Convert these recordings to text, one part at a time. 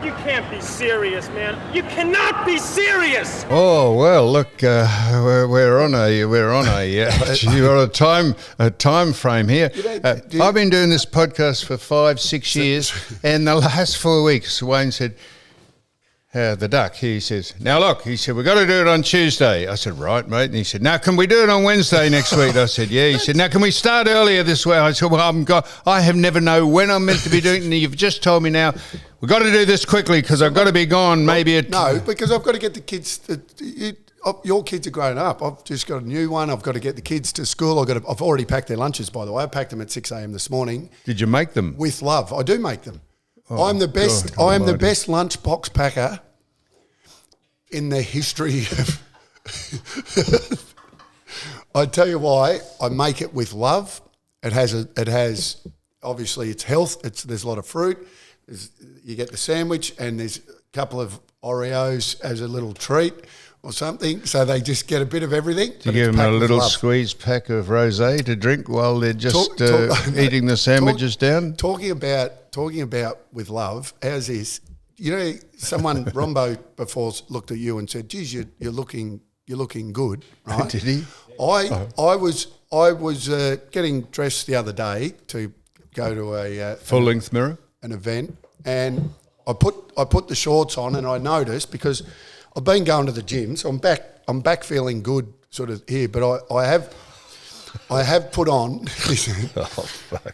You can't be serious, man. You cannot be serious. Oh well, look, we're on a time frame here. I've been doing this podcast for 5-6 years, and the last 4 weeks, Wayne said, the duck, he says, now look, he said, we've got to do it on Tuesday. I said, right, mate. And he said, now can we do it on Wednesday next week? I said, yeah. He said, now can we start earlier this way? I said, well, I have never known when I'm meant to be doing it, and you've just told me now, we've got to do this quickly because I've got to be gone maybe No, because I've got to get the kids, your kids are grown up. I've just got a new one. I've got to get the kids to school. I've already packed their lunches, by the way. I packed them at 6 a.m. this morning. Did you make them? With love. I do make them. Oh, I'm the best. God, I am the best lunchbox packer in the history of. I tell you why. I make it with love. It has obviously it's health. There's a lot of fruit. You get the sandwich and there's a couple of Oreos as a little treat or something. So they just get a bit of everything. Do you give them a little squeeze pack of rosé to drink while they're just eating the sandwiches down? Talking about with love, how's this? You know, someone, Rombo, before looked at you and said, geez, you're looking good, right? Did he? I was getting dressed the other day to go to a full-length mirror, an event, and I put the shorts on, and I noticed because I've been going to the gym, so I'm back feeling good sort of here, but I have put on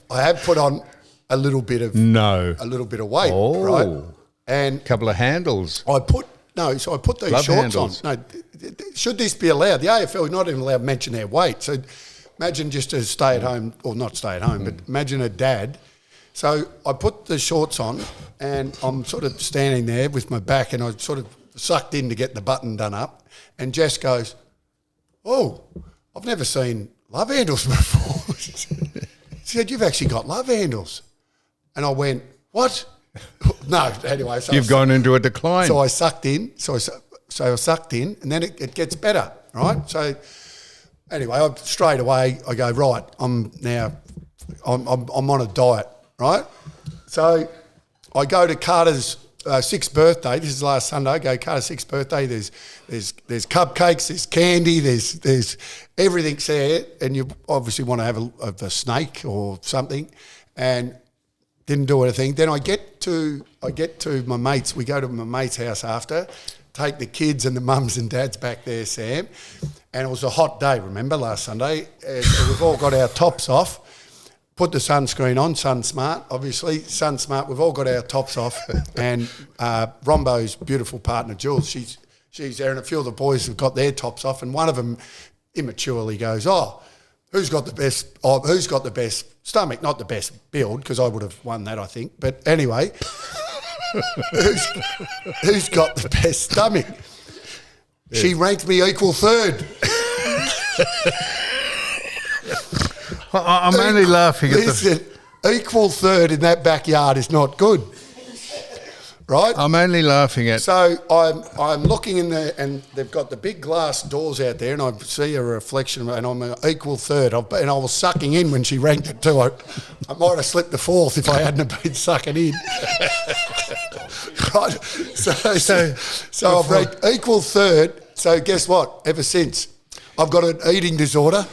I have put on a little bit of weight, right? And a couple of handles. I put these shorts handles on. No, should this be allowed? The AFL is not even allowed to mention their weight. So imagine just a stay-at-home, or not stay-at-home, but imagine a dad. So I put the shorts on, and I'm sort of standing there with my back, and I sort of sucked in to get the button done up. And Jess goes, "Oh, I've never seen love handles before." She said, "You've actually got love handles." And I went, "What?" No, anyway. So You've gone into a decline. So I sucked in. So I sucked in, and then it gets better, right? So anyway, straight away I go, right, I'm on a diet, right? So I go to Carter's 6th birthday. This is last Sunday. I go to Carter's 6th birthday. There's cupcakes, there's candy, there's everything's there, and you obviously want to have a snake or something, and didn't do anything. Then I get to my mates. We go to my mate's house after, take the kids and the mums and dads back there, Sam. And it was a hot day, remember, last Sunday. And we've all got our tops off, put the sunscreen on, Sun Smart, obviously. Sun Smart, we've all got our tops off. And Rombo's beautiful partner, Jules, she's there, and a few of the boys have got their tops off, and one of them immaturely goes, who's got the best stomach? Not the best build, because I would have won that, I think. But anyway, who's got the best stomach? Yeah. She ranked me equal third. I'm only laughing at equal third in that backyard is not good. Right? I'm only laughing at... So I'm looking in there, and they've got the big glass doors out there, and I see a reflection, and I'm an equal third. And I was sucking in when she ranked it too. I might have slipped the fourth if I hadn't have been sucking in. Right? So I've ranked equal third. So guess what? Ever since, I've got an eating disorder.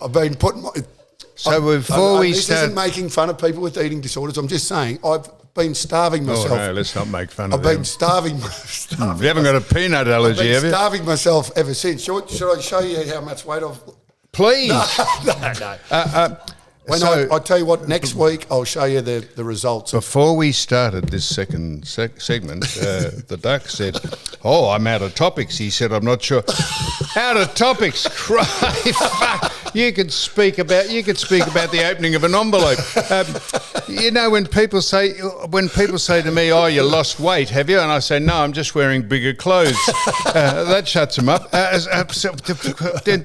I've been putting... This isn't making fun of people with eating disorders. I'm just saying I've been starving myself. Oh, no, let's not make fun of them. I've been starving. You haven't got a peanut allergy, have you? I've been starving myself ever since. Should I show you how much weight I've... Please. No. I tell you what, next week I'll show you the results. Before we started this second segment, the duck said, I'm out of topics. He said, I'm not sure. Out of topics? Fuck. You could speak about the opening of an envelope. When people say to me, you lost weight, have you? And I say, no, I'm just wearing bigger clothes. That shuts them up.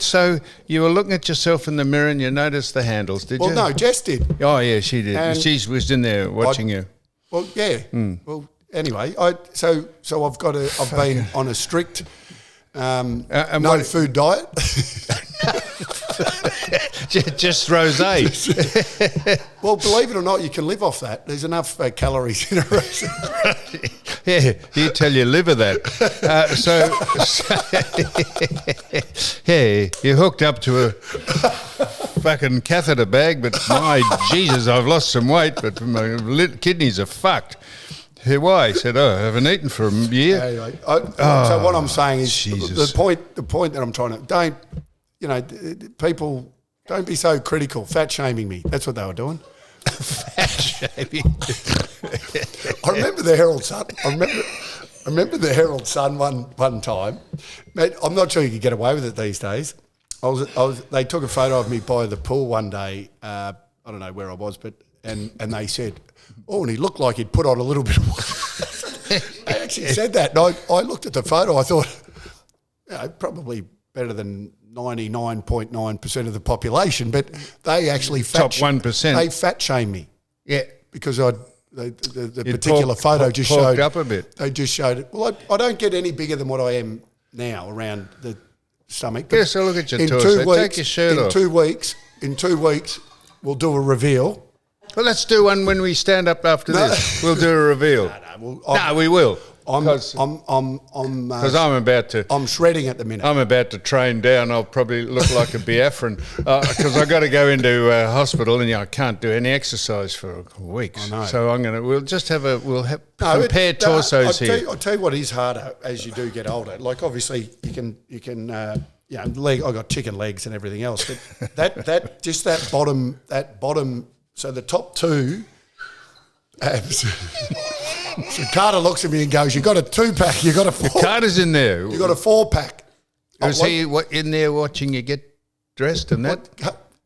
So you were looking at yourself in the mirror and you noticed the handles, did you? Well, no, Jess did. Oh, yeah, she did. And she was in there watching you. Well, yeah. Well, anyway, I've been on a strict no food diet. Just rosé. Well, believe it or not, you can live off that. There's enough calories in a rosé. Yeah, you tell your liver that. Yeah, you're hooked up to a fucking catheter bag, but my Jesus, I've lost some weight, but my kidneys are fucked. Hey, why? He said, I haven't eaten for a year. Anyway, so what I'm saying is Jesus. the point that I'm trying to, people, don't be so critical, fat shaming me. That's what they were doing. Fat shaming. I remember the Herald Sun. I remember the Herald Sun one time. Mate, I'm not sure you could get away with it these days. They took a photo of me by the pool one day. I don't know where I was, but and they said, oh, and he looked like he'd put on a little bit of weight. They actually said that. And I looked at the photo. I thought, probably better than 99.9% of the population, but they actually top 1%. They fat shamed me. Yeah, because the particular photo just showed up a bit. They just showed it. Well, I don't get any bigger than what I am now around the stomach. Yeah, so look at your torso. Take your shirt off. In 2 weeks, we'll do a reveal. Well, let's do one when we stand up after this. We'll do a reveal. We will. Because I'm about to. I'm shredding at the minute. I'm about to train down. I'll probably look like a Biafran because I got to go into hospital and I can't do any exercise for weeks. I know. So we'll compare torsos here. I'll tell you what is harder as you do get older. Like obviously you can leg. I got chicken legs and everything else, but that bottom. So the top two abs. So Carter looks at me and goes, "You got a 2-pack. You got a 4. Carter's in there. You got a 4-pack." Was he in there watching you get dressed and that?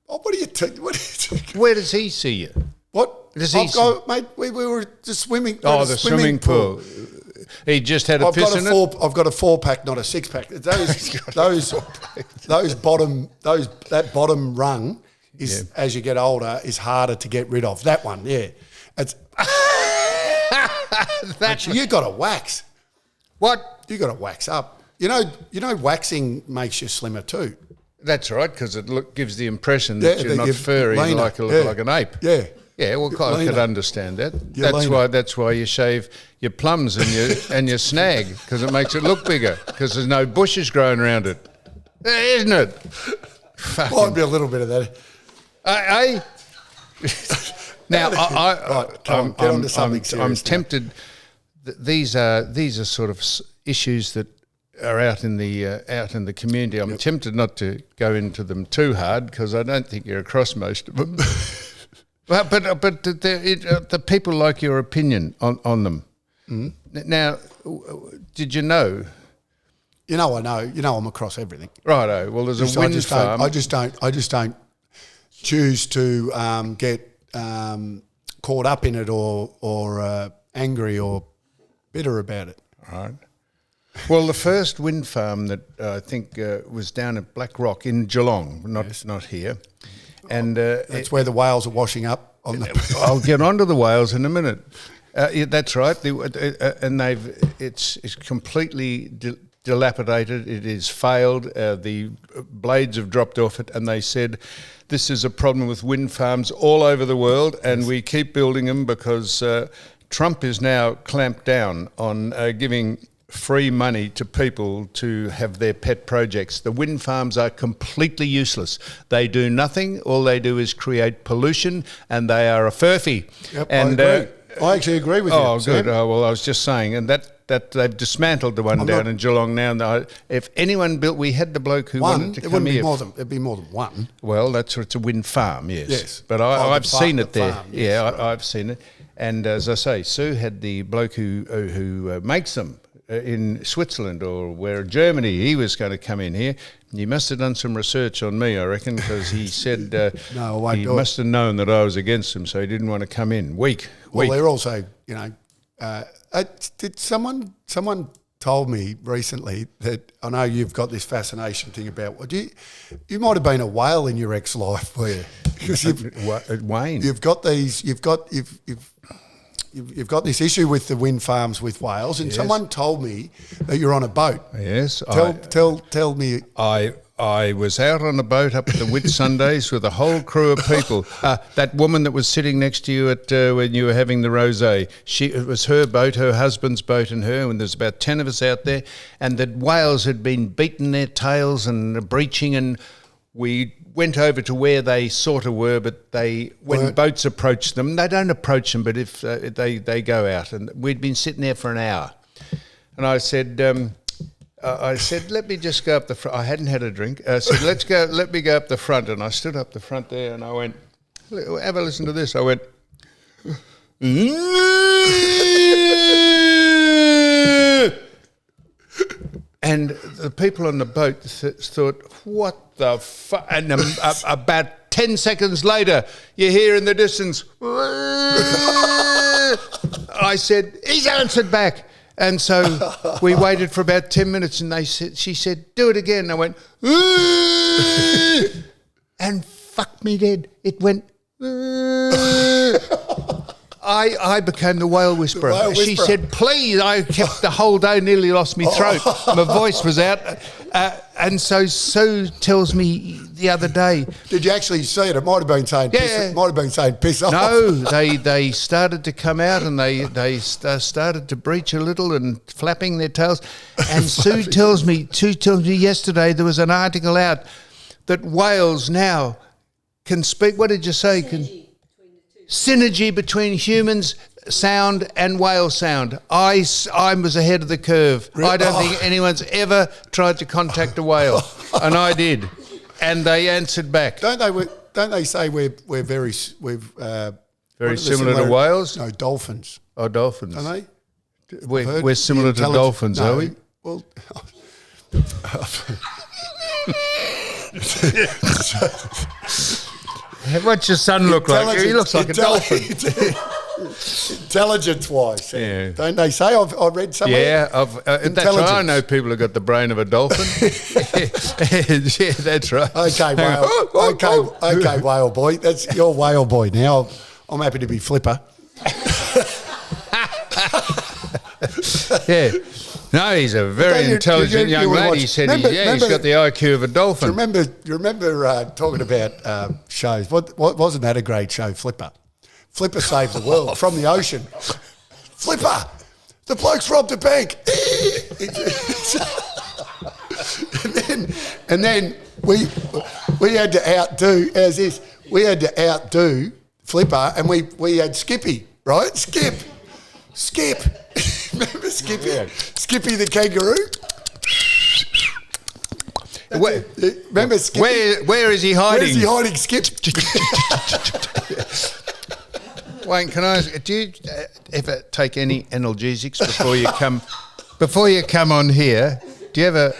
What do you think? Where does he see you? What does he see? Mate, we were just swimming. Oh, the swimming pool. He just had a piss in it. I've got a 4-pack, not a 6-pack. That bottom rung is as you get older is harder to get rid of. That one, yeah. It's you got to wax. What? You got to wax up. You know, waxing makes you slimmer too. That's right, because it gives the impression that you're not furry and like an ape. Yeah. Yeah, well, I could understand that. That's why you shave your plums and your snag, because it makes it look bigger, because there's no bushes growing around it, isn't it? Might be a little bit of that. Now, I'm I'm tempted. These are sort of issues that are out in the community. I'm tempted not to go into them too hard because I don't think you're across most of them. but the people like your opinion on them. Mm. Now, did you know? I know. I'm across everything. Righto. Well, there's a wind farm. I just don't choose to get caught up in it or angry or bitter about it. Right. Well, the first wind farm that I think was down at Black Rock in Geelong, not here, and that's where the whales are washing up. I'll get onto the whales in a minute. That's right, and it's completely dilapidated. It is failed. The blades have dropped off it, and they said this is a problem with wind farms all over the world, and we keep building them because Trump is now clamped down on giving free money to people to have their pet projects. The wind farms are completely useless. They do nothing. All they do is create pollution, and they are a furphy. Yep, and I agree. I actually agree with you. Oh, good. Oh, well, I was just saying, and that they've dismantled the one down in Geelong now. If anyone built, we had the bloke who wanted to come here. There'd be more than one. Well, it's a wind farm, yes. Yes. But I've seen it there. Farm, yes. I've seen it. And as I say, Sue had the bloke who makes them in Switzerland or Germany. He was going to come in here. He must have done some research on me, I reckon, because he said he must have known that I was against him, so he didn't want to come in. Weak. Well, they're also, did someone told me recently that I know you've got this fascination thing about you might have been a whale in your ex life, were you? Because Wayne. You've got these. You've you've got this issue with the wind farms with whales, and someone told me that you're on a boat. Yes. Tell me. I was out on a boat up at the Whitsundays with a whole crew of people. That woman that was sitting next to you at when you were having the rosé, it was her boat, her husband's boat and her, and there's about 10 of us out there, and the whales had been beating their tails and breaching, and we went over to where they sort of were, but when boats approach them, they don't approach them, but if they go out, and we'd been sitting there for an hour. And I said, let me just go up the front. I hadn't had a drink. I said, let me go up the front. And I stood up the front there and I went, have a listen to this. I went, and the people on the boat thought, what the fuck? And about 10 seconds later, you hear in the distance, I said, he's answered back. And so we waited for about 10 minutes and she said, do it again. And I went, and fuck me dead. It went, I became the whale whisperer. She said, please. I kept the whole day, nearly lost my throat. My voice was out. And so Sue tells me the other day. Did you actually see it? It might have been saying, piss off. No, they started to come out and they started to breach a little and flapping their tails. And Sue tells me yesterday there was an article out that whales now can speak. What did you say? Synergy between humans sound and whale sound. I was ahead of the curve. Really? I don't think anyone's ever tried to contact a whale, and I did, and they answered back. Don't they say we're very very similar to whales? No, dolphins. Oh, dolphins. Don't they? We're similar to dolphins, are we? Well. What's your son look like? He looks like a dolphin. Intelligence-wise, yeah. Don't they say? I've read somewhere. Yeah, that's right. I know people who got the brain of a dolphin. Yeah, that's right. Okay, whale. Okay, whale boy. That's your whale boy. Now I'm happy to be Flipper. Yeah. No, he's a very intelligent young lad. He said, he's got the IQ of a dolphin. You remember talking about shows? What wasn't that a great show, Flipper? Flipper saved the world from the ocean. Flipper, the bloke's robbed a bank. and then we had to outdo, as this, we had to outdo Flipper, and we had Skippy, right? Skip. Remember Skippy? Yeah. Skippy the kangaroo? Remember Skippy? Where is he hiding? Where is he hiding, Skip? Wayne, can I ask, do you ever take any analgesics before you come on here? Do you ever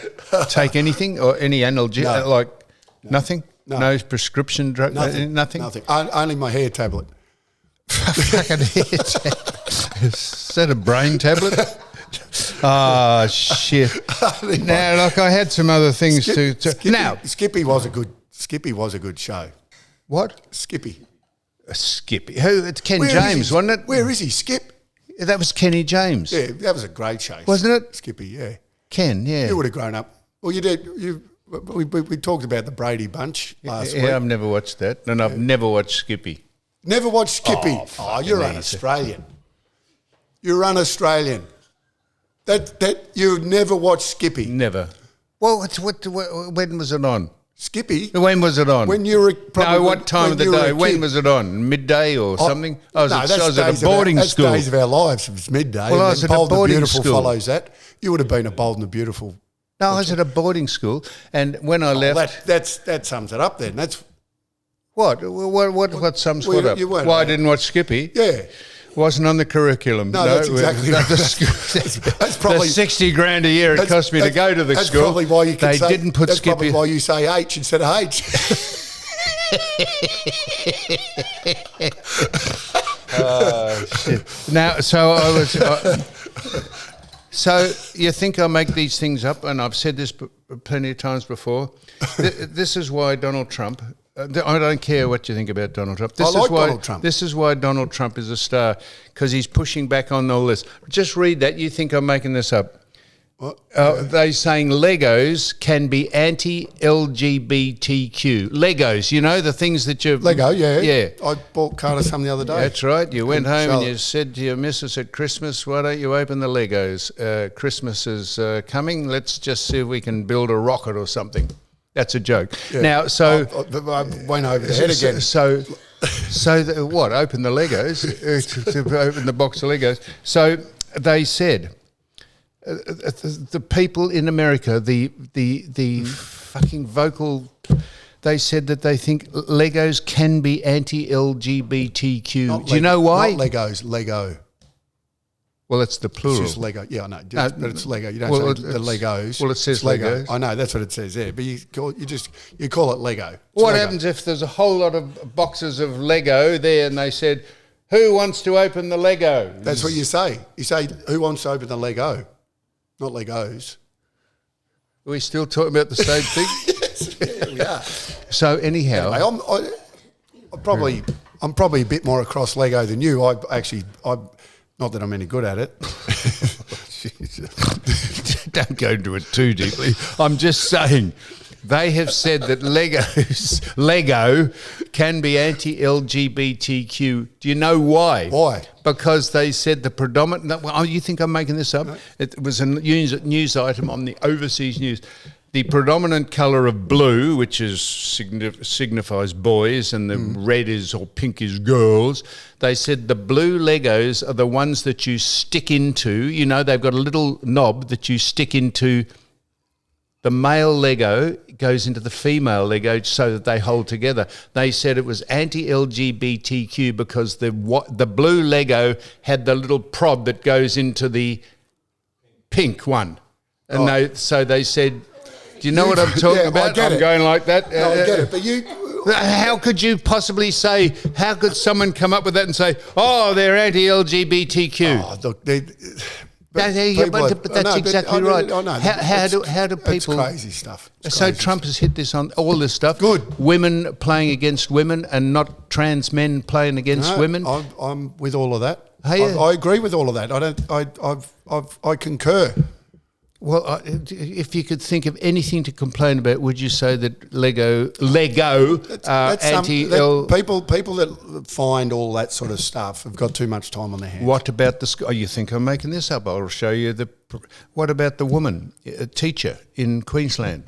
take anything or any analgesic? Like nothing? No prescription drug? Nothing? Nothing. Only my hair tablet. Fucking hair tablet. Is that a brain tablet? Oh, shit. Now, look, I had some other things Skippy was a good show. What? Skippy. Skippy. Who? It's Ken James, wasn't it? Where is he? Skip. That was Kenny James. Yeah, that was a great show. Wasn't it? Skippy, yeah. Ken, yeah. You would have grown up. Well, you did. We talked about the Brady Bunch last week. Yeah, I've never watched that. And I've never watched Skippy. Never watched Skippy? Oh, you're un-Australian. You're un-Australian. That you've never watched Skippy? Never. Well, when was it on? Skippy? When was it on? When you were probably... No, what time of the day? When was it on? Midday or something? I was at a boarding school. That's Days of Our Lives. It was midday. Well, I was at a boarding school. Bold and the Beautiful follows that. You would have been a Bold and the Beautiful. No, I was at a boarding school, and when I left... That sums it up then. That's... What sums what up? Why I didn't watch Skippy? Yeah. Wasn't on the curriculum. No, that's exactly right. That's probably... The 60 grand a year it cost me to go to the school. That's probably why you can say... didn't put that's Skippy... probably why you say H instead of H. Shit. Now, so I was... So you think I make these things up, and I've said this plenty of times before. This is why Donald Trump I don't care what you think about Donald Trump. Donald Trump. This is why Donald Trump is a star, because he's pushing back on all this. Just read that. You think I'm making this up? They're saying Legos can be anti-LGBTQ. Legos, you know, the things that you... Lego, yeah. Yeah. I bought Carter some the other day. That's right. You went home and Charlotte. you said to your missus at Christmas, why don't you open the Legos? Christmas is coming. Let's just see if we can build a rocket or something. That's a joke. Yeah. Now, so... I went over the head again. What? Open the Legos? to open the box of Legos. So they said... the people in America, the fucking vocal, they said that they think Legos can be anti-LGBTQ. Do you know why? Not Legos, Lego. Well, it's the plural. It's just Lego. Yeah, I know. But it's Lego. You don't say the Legos. Well, it says it's Lego. Legos. I know, that's what it says there. But you call it Lego. It's What Lego. happens if there's a whole lot of boxes of Lego there and they said, who wants to open the Lego? That's what you say. You say, who wants to open the Lego? Not Legos. Are we still talking about the same thing? Yes, yeah, we are. So anyhow... Anyway, I'm probably a bit more across Lego than you. I'm not that I'm any good at it. Don't go into it too deeply. I'm just saying, they have said that Lego can be anti-LGBTQ. Do you know why? Why? Because they said the predominant... Oh, you think I'm making this up? No. It was a news item on the overseas news. The predominant colour of blue, which is signifies boys, and the red is or pink is girls. They said the blue Legos are the ones that you stick into. You know, they've got a little knob that you stick into. The male Lego goes into the female Lego so that they hold together. They said it was anti-LGBTQ because the blue Lego had the little prod that goes into the pink one. And so they said, do you know what I'm talking about? I get I'm it. going like that. No, I get it, but you... How could you possibly say, how could someone come up with that and say, oh, they're anti-LGBTQ? Oh, look, But that's exactly right. I know. How do people... It's crazy stuff. So Trump has hit this on all this stuff. Good. Women playing against women and not trans men playing against women. I'm with all of that. Hey, I agree with all of that. I concur. Well, if you could think of anything to complain about, would you say that Lego anti-L... People that find all that sort of stuff have got too much time on their hands. What about the... Oh, you think I'm making this up? I'll show you the... What about the woman, a teacher in Queensland?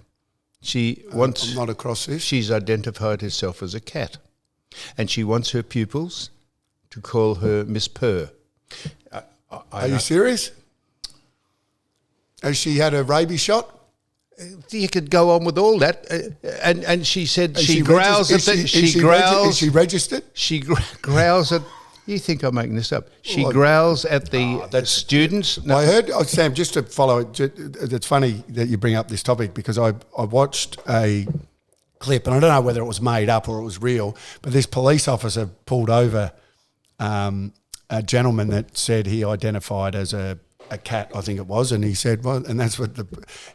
She wants... I'm not across this. She's identified herself as a cat, and she wants her pupils to call her Miss Purr. Are you serious? Has she had a rabies shot? You could go on with all that, and she said she growls at the... She growls... Is she registered? She growls at... You think I'm making this up? She growls at the students. No. I heard, Sam, just to follow it, it's funny that you bring up this topic because I watched a clip, and I don't know whether it was made up or it was real, but this police officer pulled over a gentleman that said he identified as a cat, I think it was, and he said, well, and that's what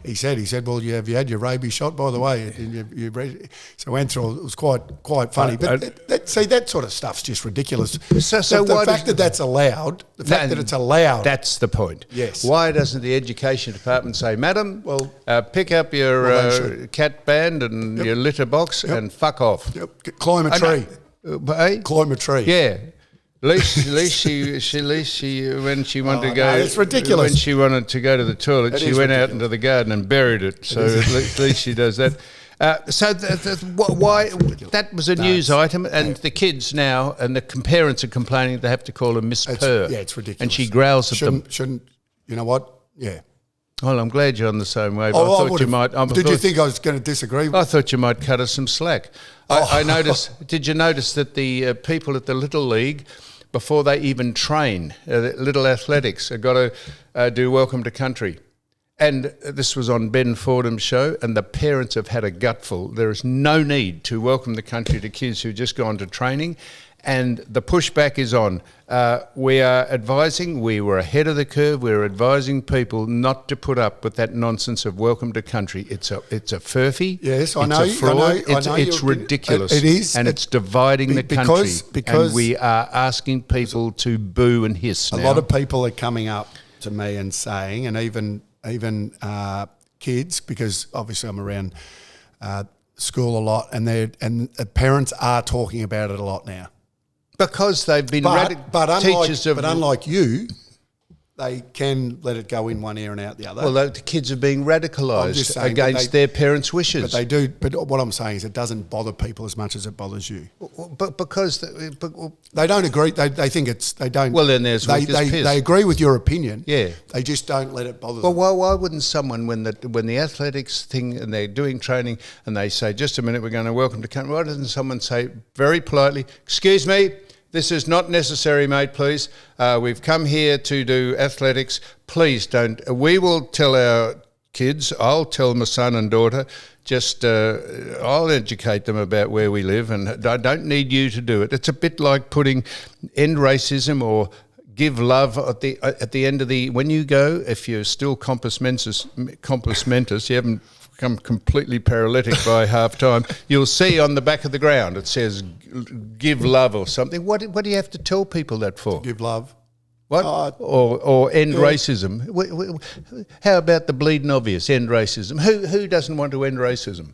he said. He said, well, have you had your rabies shot, by the way? And so I went through. It was quite funny. But that sort of stuff's just ridiculous. So the fact that that's allowed, that it's allowed. That's the point. Yes. Why doesn't the education department say, madam, pick up your cat band and your litter box and fuck off? Yep. Climb a tree. Climb a tree. Yeah. At least she when she wanted to go, it's ridiculous. When she wanted to go to the toilet, she went out into the garden and buried it. So at least she does that. Why that was a news item, and the kids now and the parents are complaining they have to call her Miss Purr. Yeah, it's ridiculous. And she growls at them. Shouldn't you know what? Yeah. Well, I'm glad you're on the same wave. I thought you might. Did you think I was going to disagree? I thought you might cut us some slack. I noticed. Did you notice that the people at the Little League, before they even train, Little Athletics, have got to do Welcome to Country? And this was on Ben Fordham's show, and the parents have had a gutful. There is no need to welcome the country to kids who've just gone to training. and the pushback is on. We are advising, we were ahead of the curve, we're advising people not to put up with that nonsense of welcome to country. It's a furphy. Yes, I it's know. a fraud. I know it's ridiculous. It is. And it's dividing the country. Because and we are asking people to boo and hiss now. A lot of people are coming up to me and saying, and even kids, because obviously I'm around school a lot, and parents are talking about it a lot now. Because they've been teachers of... But unlike you, they can let it go in one ear and out the other. Well, the kids are being radicalised against their parents' wishes. But they do. But what I'm saying is it doesn't bother people as much as it bothers you. But because... they don't agree. They think it's... They don't... Well, then there's they agree with your opinion. Yeah. They just don't let it bother them. Well, why wouldn't someone, when the athletics thing and they're doing training and they say, just a minute, we're going to welcome to country, why doesn't someone say very politely, excuse me, this is not necessary, mate, please. We've come here to do athletics. Please don't. We will tell our kids, I'll tell my son and daughter, I'll educate them about where we live, and I don't need you to do it. It's a bit like putting end racism or give love at the end of the... When you go, if you're still compos mentis, you haven't become completely paralytic by half time, you'll see on the back of the ground it says give love or something. What do you have to tell people that for? Give love. What? Or end racism. How about the bleeding obvious, end racism? Who doesn't want to end racism?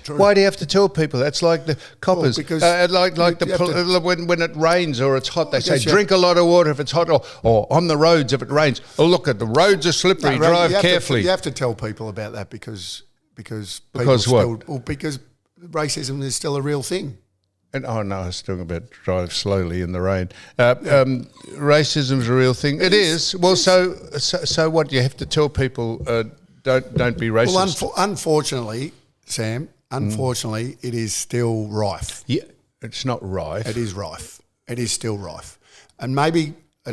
True. Why do you have to tell people? That's like the coppers. Well, when it rains or it's hot, they say drink a lot of water if it's hot, or on the roads if it rains. Oh, look, the roads are slippery. Drive carefully. You have to tell people about that because what? Because racism is still a real thing. And I was talking about drive slowly in the rain. Racism's a real thing. It is. Well, so what? You have to tell people don't be racist. Well, unfortunately, Sam. Unfortunately, it is still rife. Yeah, it's not rife. It is rife. It is still rife, and maybe I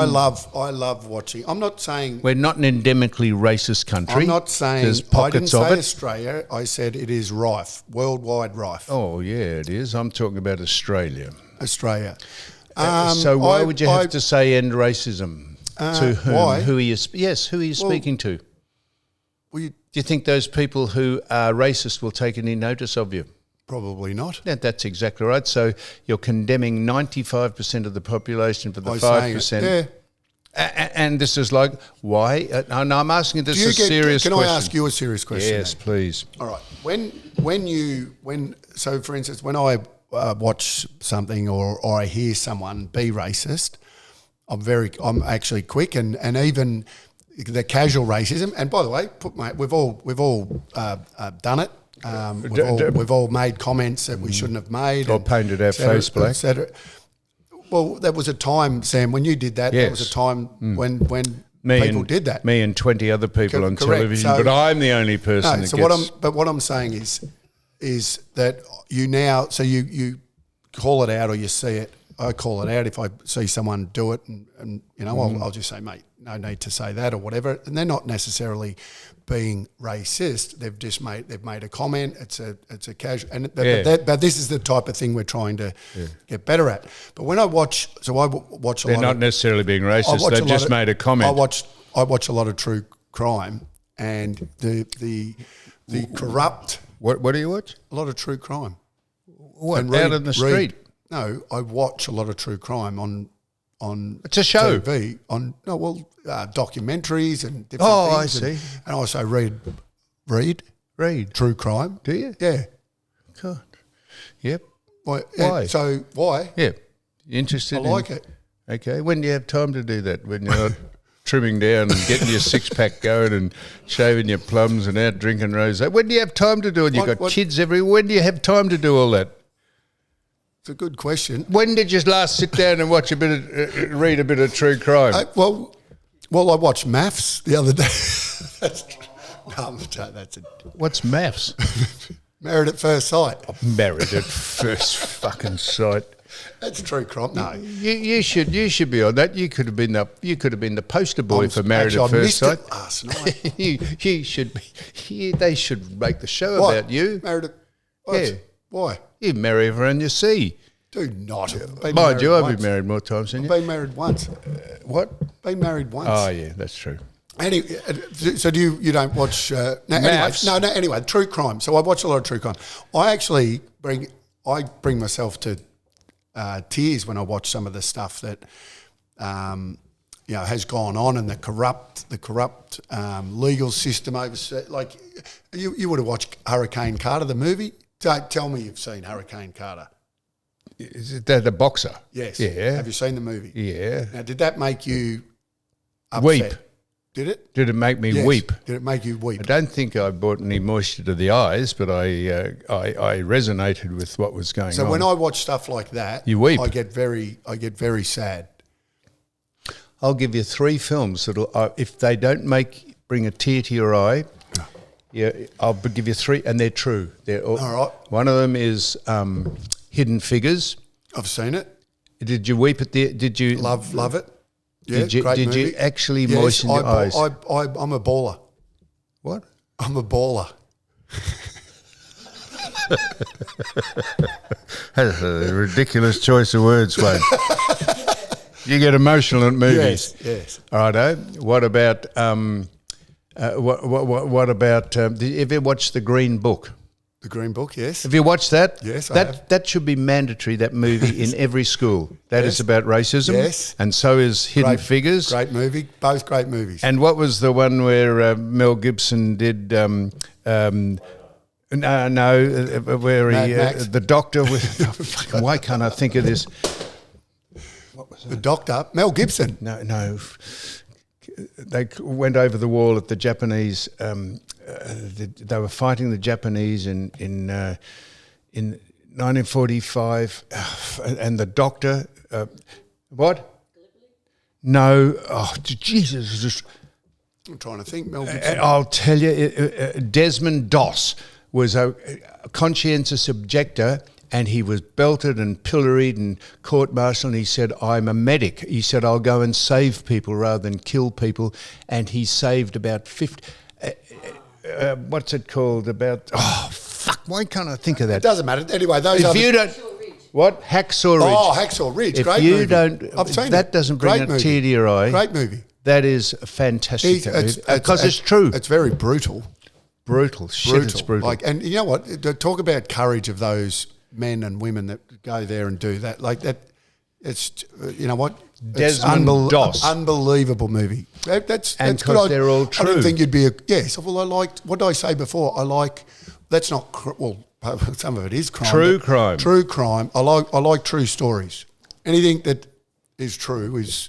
love watching. I'm not saying we're not an endemically racist country. I'm not saying there's pockets I didn't of say it. Australia. I said it is rife, worldwide rife. Oh yeah, it is. I'm talking about Australia. Australia. So why would you have to say end racism? To whom? Why? Who are you? Yes, who are you speaking to? Well, do you think those people who are racist will take any notice of you? Probably not. That's exactly right. So you're condemning 95% of the population for the 5%. Yeah. And this is like, why? And I'm asking this a serious question. Can I ask you a serious question? Yes, please. All right. So for instance, when I watch something or I hear someone be racist, I'm actually quick and even the casual racism. And by the way, we've all done it. We've all made comments that we shouldn't have made. Or painted our face black. Well, there was a time, Sam, when you did that. Yes. There was a time when people did that. Me and 20 other people on television, but I'm the only person that gets... What I'm saying is that you now... So you call it out or you see it. I call it out if I see someone do it and I'll just say, mate, no need to say that or whatever. And they're not necessarily being racist. They've made a comment. It's a casual, but this is the type of thing we're trying to get better at. But when I watch, a lot. They're not necessarily being racist. They've just made a comment. I watch a lot of true crime and the corrupt. What do you watch? A lot of true crime. What, out in the street? No, I watch a lot of true crime on it's a show. TV documentaries and different things. I see. And I also read true crime. Do you? Yeah. God. Yep. Why? So why? Yeah. You interested? I like it. Okay. When do you have time to do that? When you're not trimming down and getting your six-pack going and shaving your plums and out drinking rosé? When do you have time to do it? You've got kids everywhere. When do you have time to do all that? It's a good question. When did you last sit down and watch read a bit of true crime? I watched Maths the other day. What's Maths? Married at First Sight. Married at First fucking sight. That's true crime. No, you should be on that. You could have been the poster boy for Married at First Sight. Last night. you should be. They should make the show about you. Married at Yeah. Why? You marry everyone you see. Do not. Mind you, I've been married more times than you. Been married once. What? Been married once. Oh, yeah, that's true. Anyway, so do you don't watch? Maths. Anyway, true crime. So I watch a lot of true crime. I actually bring myself to tears when I watch some of the stuff that has gone on, and the corrupt legal system overseas. Like you would have watched Hurricane Carter, the movie. Don't tell me you've seen Hurricane Carter. Is it the boxer? Yes. Yeah. Have you seen the movie? Yeah. Now, did that make you upset? Weep. Did it? Did it make me Yes. weep? Did it make you weep? I don't think I brought any moisture to the eyes, but I resonated with what was going on. So when I watch stuff like that, You weep. I get very sad. I'll give you 3 films that'll, if they don't bring a tear to your eye, yeah, I'll give you 3, and they're true. They're all right. One of them is Hidden Figures. I've seen it. Did you weep at the? Did you Love it. Yeah, Did you? great Did movie. you actually Yes, moisten your eyes? I'm a baller. What? I'm a baller. That's a ridiculous choice of words, Wayne. You get emotional at movies. Yes. Righto. What about what about? Did you ever watch The Green Book? The Green Book, yes. Have you watched that? Yes, I that have. That should be mandatory. That movie in every school. That is about racism. Yes. And so is Hidden Great- Figures. Great movie. Both great movies. And what was the one where Mel Gibson did? Where Mad he Max. the doctor with. Fucking, why can't I think of this? The Doctor, Mel Gibson. No. They went over the wall at the Japanese. They were fighting the Japanese in 1945, and the doctor. What? No. Oh, Jesus! Just, I'm trying to think. Mel Gibson. I'll tell you, Desmond Doss was a conscientious objector, and he was belted and pilloried and court-martialed, and he said, I'm a medic. He said, I'll go and save people rather than kill people. And he saved about 50... what's it called? Why can't I think of that? It doesn't matter. Anyway, those If are you don't... What? Hacksaw Ridge. Oh, Hacksaw Ridge. If Great you movie. don't... I've seen that it. doesn't bring Great a movie. tear to your eye. Great movie. That is fantastic. Because it's true. It's very brutal. Brutal. Shit, it's brutal. Like, and you know what? Talk about courage of those men and women that go there and do that. Like that, it's you know what? Desmond Doss. Unbelievable movie. That's And good. 'cause they're all I true. didn't think you'd be a yes. Well, I liked. What did I say before? I like. That's not well. Some of it is crime. True but crime. True crime. I like true stories. Anything that is true is.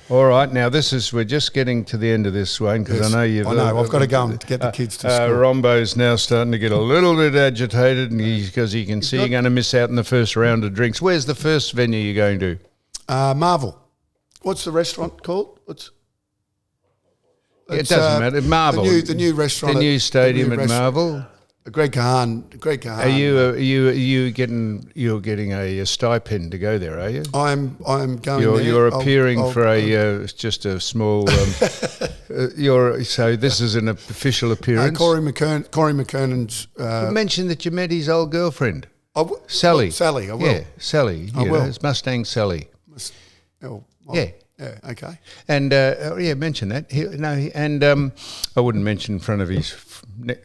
All right, now we're just getting to the end of this, Wayne, because Yes, I know you've... I know, I've got to go and get the kids to school. Rombo's now starting to get a little bit agitated because he can see you're going to miss out in the first round of drinks. Where's the first venue you're going to? Marvel. What's the restaurant called? It doesn't matter. Marvel. The new restaurant. The new at- stadium the new at restaurant. Marvel. Greg Kahan. Are you getting a stipend to go there, are you? I'm going You're, there. you're I'll- appearing I'll- for just a small. So this is an official appearance. Corey McKernan's. Mention that you met his old girlfriend. Sally. Sally. I will. Yeah, Sally. I will. It's Mustang Sally. Yeah. Yeah. Okay. And mention that. I wouldn't mention in front of his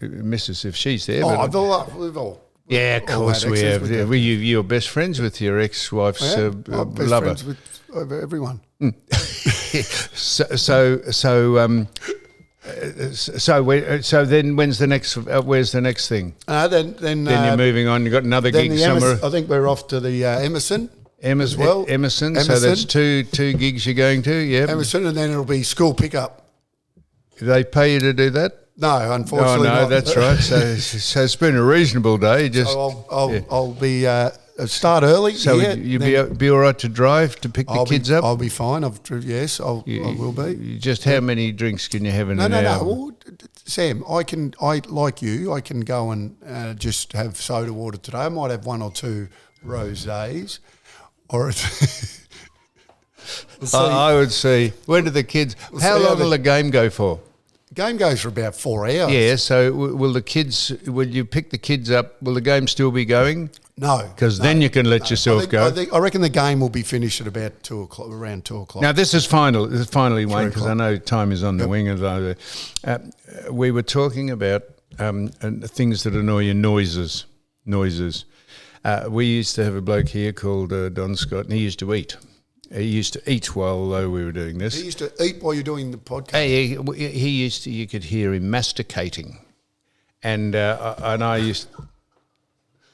missus if she's there. but We've all. yeah, of course had we access have. with Yeah, them. you're best friends with your ex-wife's I'm best lover. friends with everyone. So then, where's the next thing? Then Then you're moving on. You got another then gig the somewhere. I think we're off to the Emerson. As well. Emerson. So Emerson. that's two gigs you're going to. Yeah. Emerson, and then it'll be school pickup. Do they pay you to do that? No, unfortunately Oh no, not. that's right. So it's been a reasonable day. Just So I'll be start early. so yeah, you'll then be all right to drive to pick the kids up. I'll be fine. I will be. Just how many drinks can you have in No. an hour? Well, Sam, I like you. I can go and just have soda water today. I might have one or two rosés, or I would see. When do the kids? How see how long will the game go for? game goes for about 4 hours. Yeah, so will you pick the kids up? Will the game still be going? No. Because then you can let yourself go. I reckon the game will be finished at about 2 o'clock, around 2 o'clock. Now, this is finally, Wayne, because I o'clock. know time is on the wing. We were talking about things that annoy you, noises. We used to have a bloke here called Don Scott, and he used to eat. He used to eat while we were doing this. He used to eat while you're doing the podcast. He used to. You could hear him masticating, and I used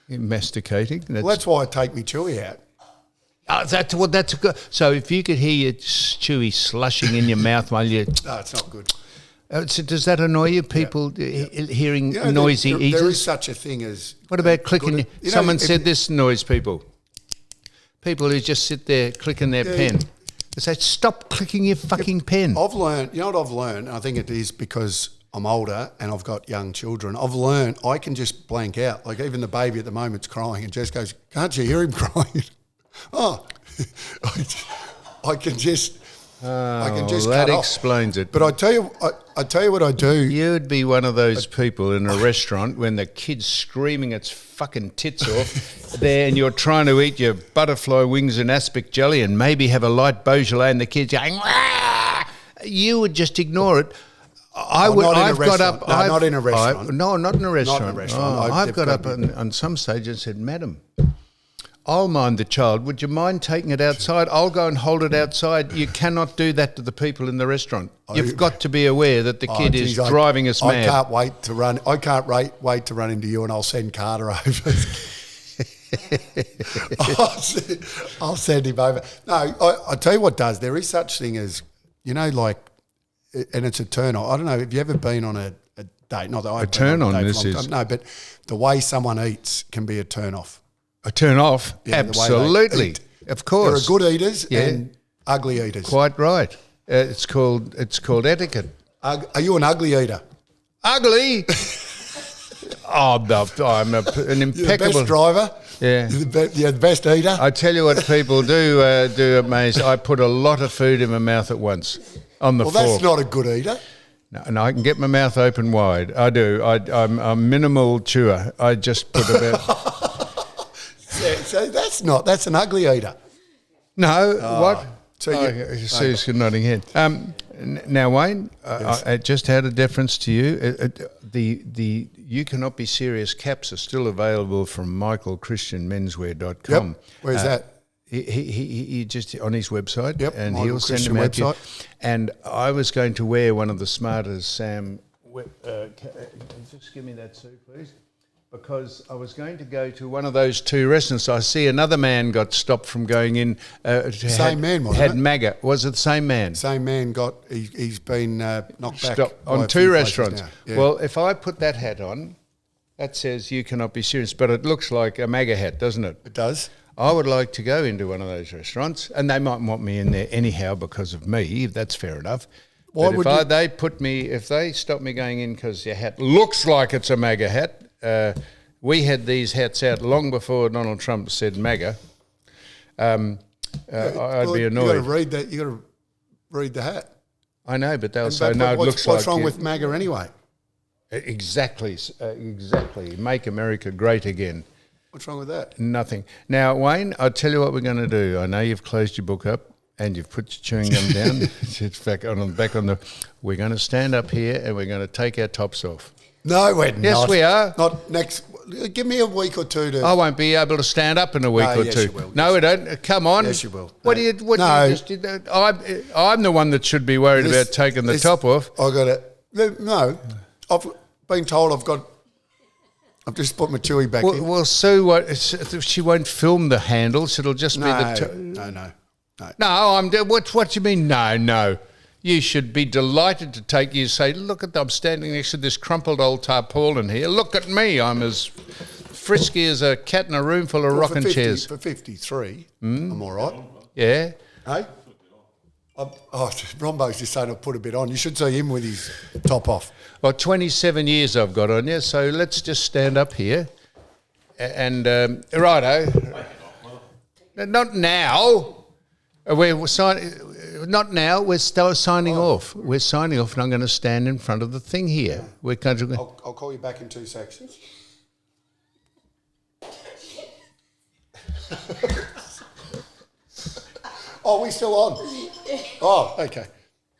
masticating. That's why I take me Chewy out. That's a good. So if you could hear your Chewy slushing in your mouth while you, No, it's not good. So does that annoy you? People hearing noisy eaters. There is such a thing as. What about clicking? Someone said if- this noise, people. People who just sit there clicking their pen. They say, stop clicking your fucking pen. I've learned, you know what I've learned? I think it is because I'm older and I've got young children. I've learned I can just blank out. Like even the baby at the moment's crying and Jess goes, can't you hear him crying? I can just that cut off. explains it. But I tell you what I do. You'd be one of those people in a restaurant when the kid's screaming its fucking tits off there and you're trying to eat your butterfly wings and aspic jelly and maybe have a light Beaujolais and the kid's going, Wah! You would just ignore it. I've got up. Not in a restaurant. No, not in a restaurant. Not in a restaurant. I've got up on some stage and said, Madam, I'll mind the child. Would you mind taking it outside? I'll go and hold it outside. You cannot do that to the people in the restaurant. You've got to be aware that the kid is driving us mad. I can't wait to run. I can't wait to run into you, and I'll send Carter over. I'll send him over. No, I tell you what does. There is such thing as, like, and it's a turn on. I don't know. Have you ever been on a date? Not that I've turn on. This is is no, but the way someone eats can be a turn off. A turn off? Yeah, absolutely. Of course. There are good eaters and ugly eaters. Quite right. It's called etiquette. Are you an ugly eater? Ugly? I'm an impeccable... You're the best driver? Yeah. You're the best eater? I tell you what people do, Maze. I put a lot of food in my mouth at once on the fork. Well, that's not a good eater. No, I can get my mouth open wide. I do. I'm a minimal chewer. I just put about... So that's an ugly eater. No, what? So Sue's nodding head. Now, Wayne, Yes. I just had a deference to you. The You Cannot Be Serious caps are still available from michaelchristianmenswear.com. Yep. Where's that? He just on his website, Yep, and Michael he'll send Christian them out to you. website. And I was going to wear one of the smartest Sam. Just give me that, Sue, please. Because I was going to go to one of those two restaurants. I see another man got stopped from going in. Same man, wasn't had it? MAGA. Was it the same man? Same man he's been knocked back Stop by on a two few places restaurants. now. Yeah. Well, if I put that hat on, that says You Cannot Be Serious, but it looks like a MAGA hat, doesn't it? It does. I would like to go into one of those restaurants, and they might want me in there anyhow because of me. That's fair enough. Why But would if they stop me going in because your hat looks like it's a MAGA hat, we had these hats out long before Donald Trump said MAGA. I'd be annoyed. You got to read that. You got to read the hat. I know, but they'll And say, but no, it looks like... what's wrong with MAGA anyway? Exactly. Make America great again. What's wrong with that? Nothing. Now, Wayne, I'll tell you what we're going to do. I know you've closed your book up and you've put your chewing gum down. It's back on the... We're going to stand up here and we're going to take our tops off. No, we're not. Yes, we are. Not next... Give me a week or two to... I won't be able to stand up in a week or yes, two. you will. No, we don't. Come on. Yes, you will. What do you just did? I'm the one that should be worried about taking the top off. I got it. No, I've been told I've just put my chewy back in. Well, Sue, she won't film the handles. It'll just be the... No. No, what do you mean, no? You should be delighted to take you say, look I'm standing next to this crumpled old tarpaulin here. Look at me. I'm as frisky as a cat in a room full of rocking chairs. For 53, I'm all right. Yeah. Hey? Rombo's just saying I'll put a bit on. You should see him with his top off. Well, 27 years I've got on you, so let's just stand up here. And, righto. Not now. We're signing. Not now. We're still signing off. We're signing off, and I'm going to stand in front of the thing here. We're going to. I'll call you back in 2 seconds. Oh, we still on? Oh, okay.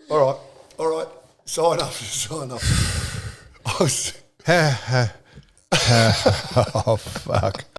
All right. Sign up. Oh fuck.